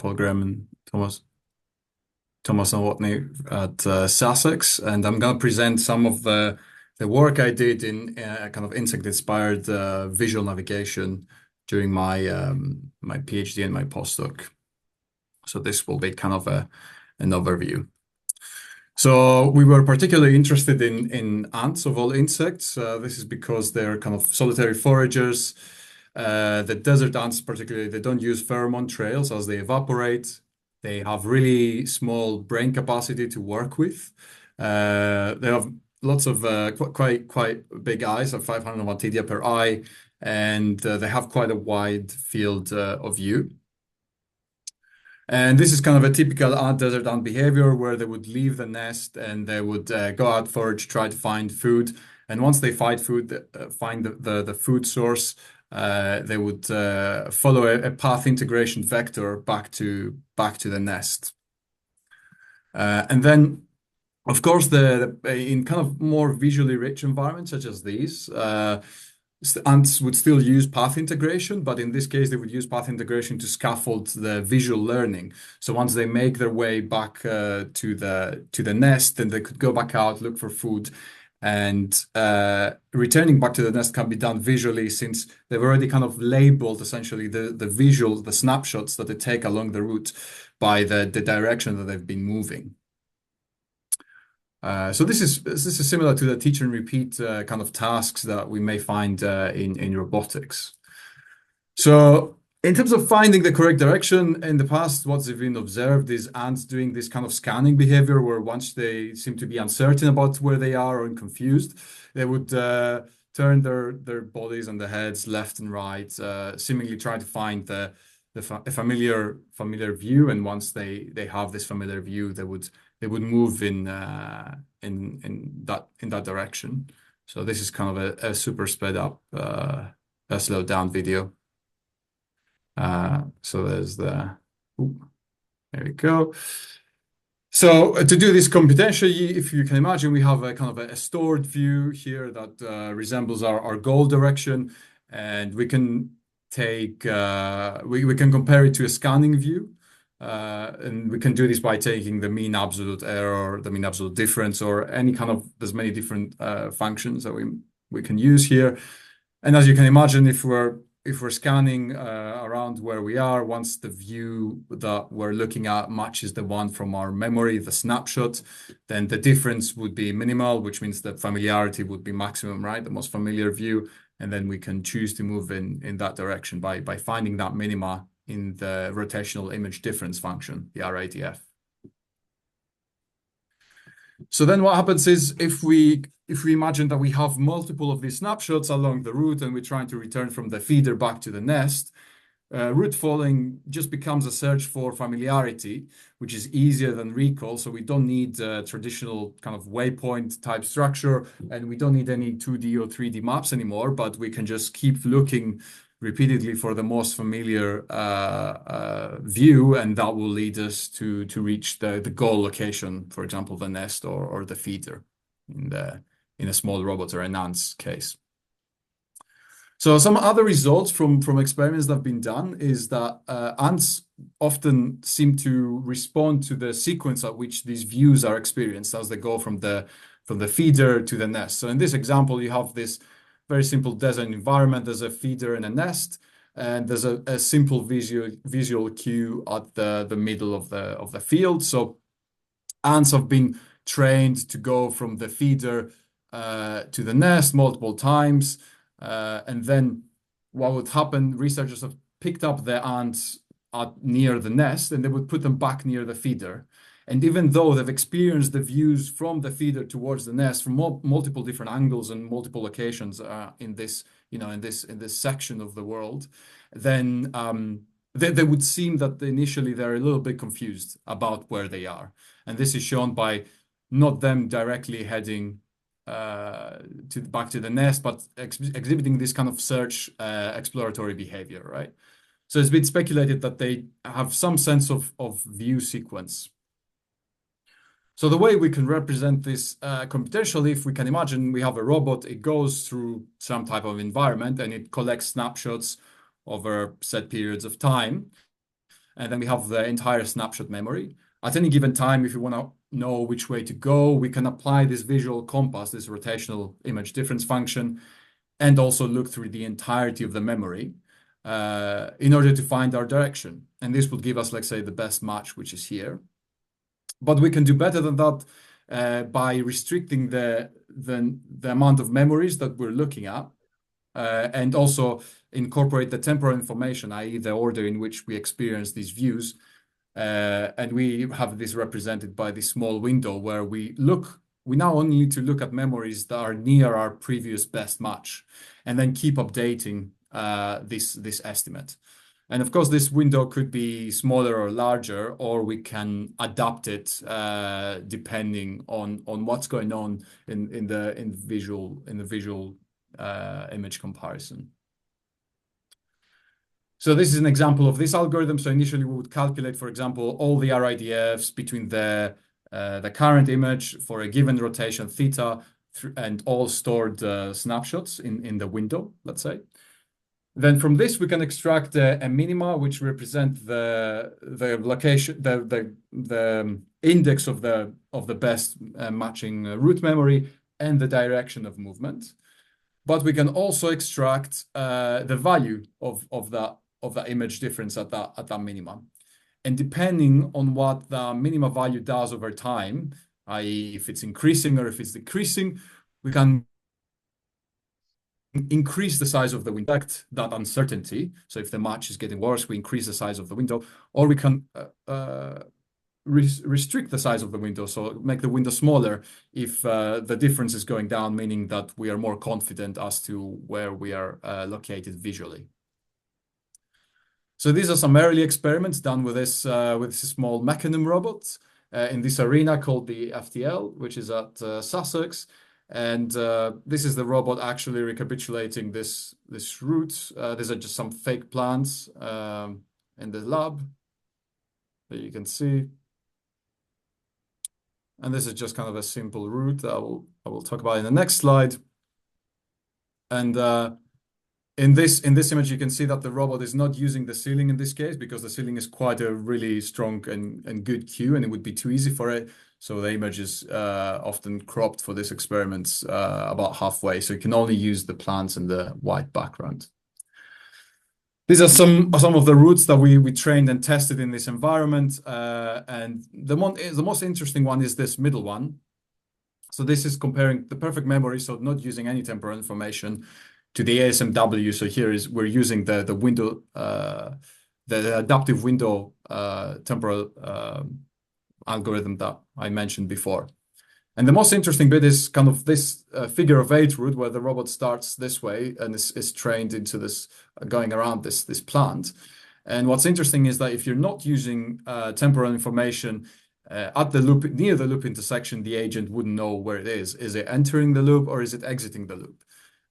Paul Graham and Thomas and Watney at Sussex, and I'm going to present some of the work I did in kind of insect-inspired visual navigation during my PhD and my postdoc. So this will be kind of an overview. So we were particularly interested in ants of all insects. This is because they're kind of solitary foragers. The desert ants particularly, they don't use pheromone trails as they evaporate. They have really small brain capacity to work with. They have lots of quite big eyes, of 500 ommatidia per eye, and they have quite a wide field of view. And this is kind of a typical desert ant behavior where they would leave the nest and they would go out forage, try to find food. And once they find the food source, they would follow a path integration vector back to the nest. And then, of course, in kind of more visually rich environments such as these, ants would still use path integration, but in this case, they would use path integration to scaffold the visual learning. So once they make their way back to the nest, then they could go back out, look for food, and returning back to the nest can be done visually since they've already kind of labeled essentially the snapshots that they take along the route by the direction that they've been moving. So this is similar to the teach and repeat kind of tasks that we may find in robotics. So in terms of finding the correct direction, in the past, what's been observed is ants doing this kind of scanning behavior where once they seem to be uncertain about where they are or confused, they would turn their bodies and their heads left and right, seemingly trying to find a familiar view. And once they have this familiar view, they would move in that direction. So this is kind of a super sped up, a slowed down video. So there's there we go. So to do this computationally, if you can imagine, we have a kind of a stored view here that resembles our goal direction, and we can take we can compare it to a scanning view. And we can do this by taking the mean absolute error, the mean absolute difference, or any kind of, there's many different functions that we can use here. And as you can imagine, if we're scanning around where we are, once the view that we're looking at matches the one from our memory, the snapshot, then the difference would be minimal, which means that familiarity would be maximum, right? The most familiar view. And then we can choose to move in that direction by finding that minima in the rotational image difference function, the RADF. So then what happens is if we imagine that we have multiple of these snapshots along the route and we're trying to return from the feeder back to the nest, route following just becomes a search for familiarity, which is easier than recall. So we don't need a traditional kind of waypoint type structure, and we don't need any 2D or 3D maps anymore, but we can just keep looking repeatedly for the most familiar view, and that will lead us to reach the goal location, for example, the nest or the feeder in a small robot or an ant's case. So some other results from experiments that have been done is that ants often seem to respond to the sequence at which these views are experienced as they go from the feeder to the nest. So in this example, you have this very simple desert environment. There's a feeder and a nest, and there's a simple visual cue at the middle of the field. So ants have been trained to go from the feeder to the nest multiple times. And then what would happen, researchers have picked up the ants near the nest and they would put them back near the feeder. And even though they've experienced the views from the feeder towards the nest from multiple different angles and multiple locations in this section of the world, then they would seem that initially they're a little bit confused about where they are. And this is shown by not them directly heading back to the nest, but exhibiting this kind of search exploratory behavior, right? So it's been speculated that they have some sense of view sequence. So the way we can represent this computationally, if we can imagine we have a robot, it goes through some type of environment and it collects snapshots over set periods of time. And then we have the entire snapshot memory. At any given time, if you want to know which way to go, we can apply this visual compass, this rotational image difference function, and also look through the entirety of the memory in order to find our direction. And this will give us, let's say, the best match, which is here. But we can do better than that by restricting the amount of memories that we're looking at, and also incorporate the temporal information, i.e. the order in which we experience these views. And we have this represented by this small window where we now only need to look at memories that are near our previous best match, and then keep updating this estimate. And of course, this window could be smaller or larger, or we can adapt it depending on what's going on in the visual image comparison. So this is an example of this algorithm. So initially, we would calculate, for example, all the RIDFs between the current image for a given rotation theta and all stored snapshots in the window, let's say. Then from this, we can extract a minima, which represent the location, the index of the best matching root memory and the direction of movement. But we can also extract the value of that image difference at that minima. And depending on what the minima value does over time, i.e. if it's increasing or if it's decreasing, we can increase the size of the window, that uncertainty. So if the match is getting worse, we increase the size of the window, or we can restrict the size of the window, so make the window smaller if the difference is going down, meaning that we are more confident as to where we are located visually. So these are some early experiments done with this small mechanism robot in this arena called the FTL, which is at Sussex. And this is the robot actually recapitulating this route. These are just some fake plants in the lab that you can see. And this is just kind of a simple route that I will talk about in the next slide. And in this image, you can see that the robot is not using the ceiling in this case, because the ceiling is quite a really strong and good cue, and it would be too easy for it. So the image is often cropped for this experiment about halfway. So you can only use the plants and the white background. These are some of the routes that we trained and tested in this environment. And the most interesting one is this middle one. So this is comparing the perfect memory, so not using any temporal information, to the ASMW. So here we're using the window, the adaptive window temporal algorithm that I mentioned before. And the most interesting bit is kind of this figure of 8 route, where the robot starts this way and is trained into this, going around this plant. And what's interesting is that if you're not using temporal information at the loop, near the loop intersection, the agent wouldn't know where it is. Is it entering the loop or is it exiting the loop?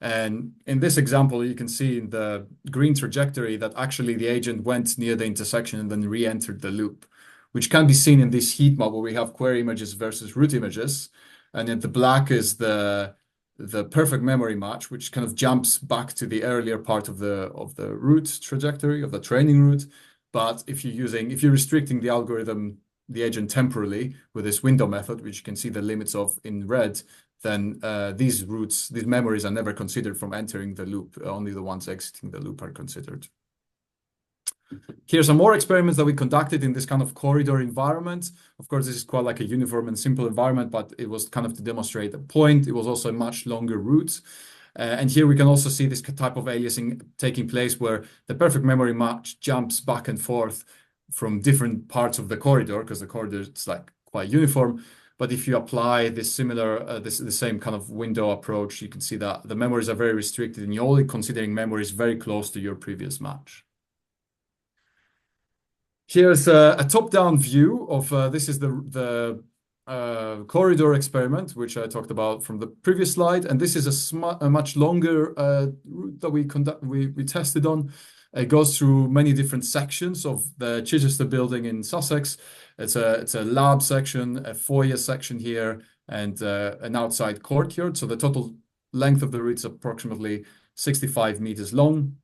And in this example, you can see in the green trajectory that actually the agent went near the intersection and then re-entered the loop, which can be seen in this heat map where we have query images versus root images. And then the black is the perfect memory match, which kind of jumps back to the earlier part of the root trajectory, of the training route. But if you're restricting the algorithm, the agent temporally with this window method, which you can see the limits of in red, then these memories are never considered from entering the loop. Only the ones exiting the loop are considered. Here are some more experiments that we conducted in this kind of corridor environment. Of course, this is quite like a uniform and simple environment, but it was kind of to demonstrate a point. It was also a much longer route. And here we can also see this type of aliasing taking place, where the perfect memory match jumps back and forth from different parts of the corridor, because the corridor is like quite uniform. But if you apply this similar, the same kind of window approach, you can see that the memories are very restricted, and you're only considering memories very close to your previous match. Here's a top-down view of this is the corridor experiment, which I talked about from the previous slide, and this is a much longer route that we tested on. It goes through many different sections of the Chichester building in Sussex. It's a lab section, a foyer section here, and an outside courtyard. So the total length of the route is approximately 65 meters long.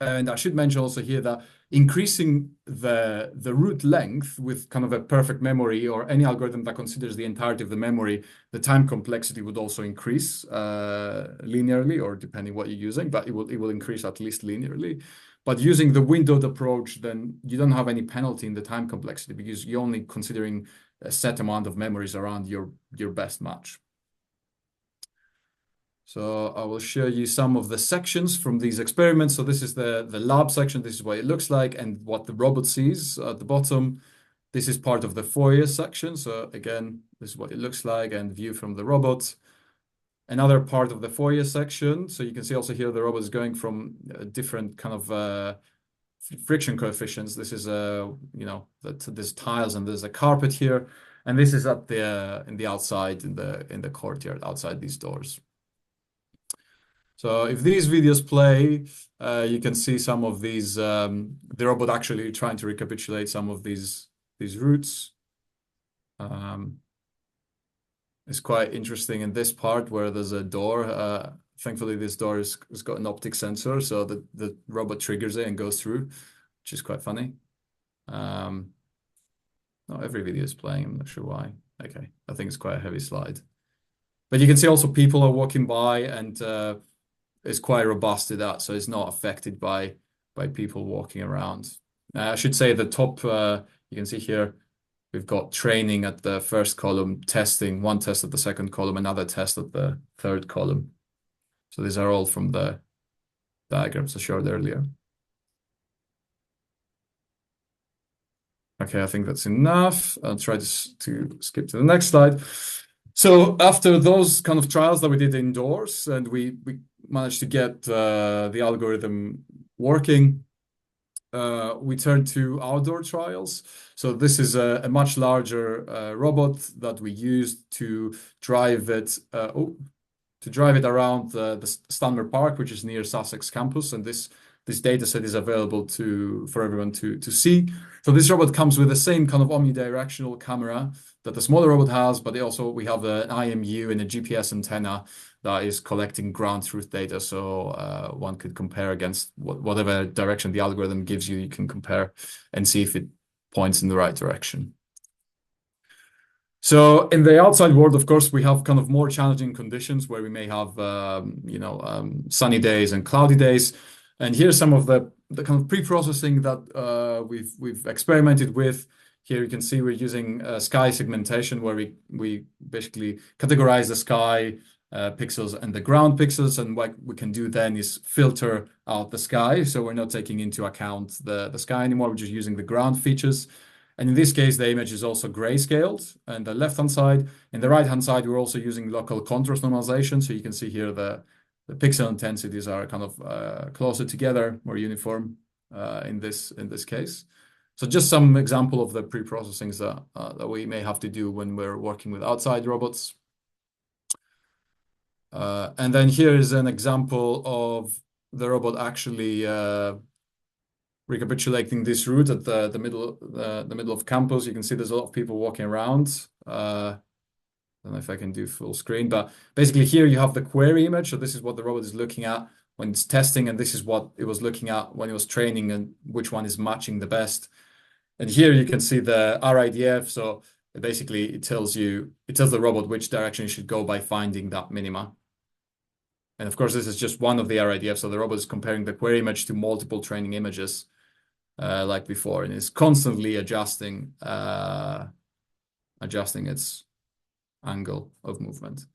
And I should mention also here that increasing the route length with kind of a perfect memory or any algorithm that considers the entirety of the memory, the time complexity would also increase linearly, or depending what you're using, but it will increase at least linearly. But using the windowed approach, then you don't have any penalty in the time complexity because you're only considering a set amount of memories around your best match. So I will show you some of the sections from these experiments. So this is the lab section. This is what it looks like and what the robot sees at the bottom. This is part of the foyer section. So again, this is what it looks like and view from the robot. Another part of the foyer section. So you can see also here the robot is going from different kind of friction coefficients. This is there's tiles and there's a carpet here, and this is at the in the outside in the courtyard outside these doors. So if these videos play, you can see some of these, the robot actually trying to recapitulate some of these routes. It's quite interesting in this part where there's a door. Thankfully, this door has got an optic sensor, so the robot triggers it and goes through, which is quite funny. Not every video is playing, I'm not sure why. Okay, I think it's quite a heavy slide. But you can see also people are walking by, and it's quite robust to that, so it's not affected by people walking around. I should say the top, you can see here, we've got training at the first column, testing, one test at the second column, another test at the third column. So these are all from the diagrams I showed earlier. Okay, I think that's enough. I'll try to skip to the next slide. So after those kind of trials that we did indoors, and we managed to get the algorithm working, we turned to outdoor trials. So this is a much larger robot that we used to drive it around the Stanmer Park, which is near Sussex campus, and this data set is available for everyone to see. So this robot comes with the same kind of omnidirectional camera that the smaller robot has, but we have an IMU and a GPS antenna that is collecting ground truth data. So one could compare against whatever direction the algorithm gives you. You can compare and see if it points in the right direction. So in the outside world, of course, we have kind of more challenging conditions where we may have sunny days and cloudy days. And here's some of the kind of pre-processing that we've experimented with. Here you can see we're using sky segmentation, where we basically categorize the sky pixels and the ground pixels, and what we can do then is filter out the sky. So we're not taking into account the sky anymore, we're just using the ground features. And in this case, the image is also grayscaled on the left-hand side. In the right-hand side, we're also using local contrast normalization. So you can see here the pixel intensities are kind of closer together, more uniform in this case. So just some example of the pre-processings that we may have to do when we're working with outside robots. And then here is an example of the robot actually recapitulating this route at the middle of campus. You can see there's a lot of people walking around. I don't know if I can do full screen, but basically here you have the query image. So this is what the robot is looking at when it's testing, and this is what it was looking at when it was training, and which one is matching the best. And here you can see the RIDF. So basically it tells the robot which direction it should go by finding that minima. And of course, this is just one of the RIDF. So the robot is comparing the query image to multiple training images like before, and it's constantly adjusting its angle of movement.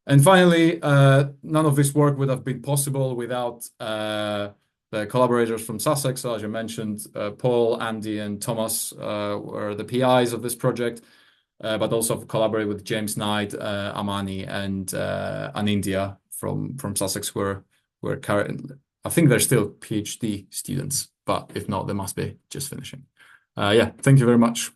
And finally, none of this work would have been possible without the collaborators from Sussex. So as I mentioned, Paul, Andy, and Thomas were the PIs of this project, but also collaborate with James Knight, Amani, and India from Sussex, where currently, I think they're still PhD students, but if not, they must be just finishing. Yeah, thank you very much.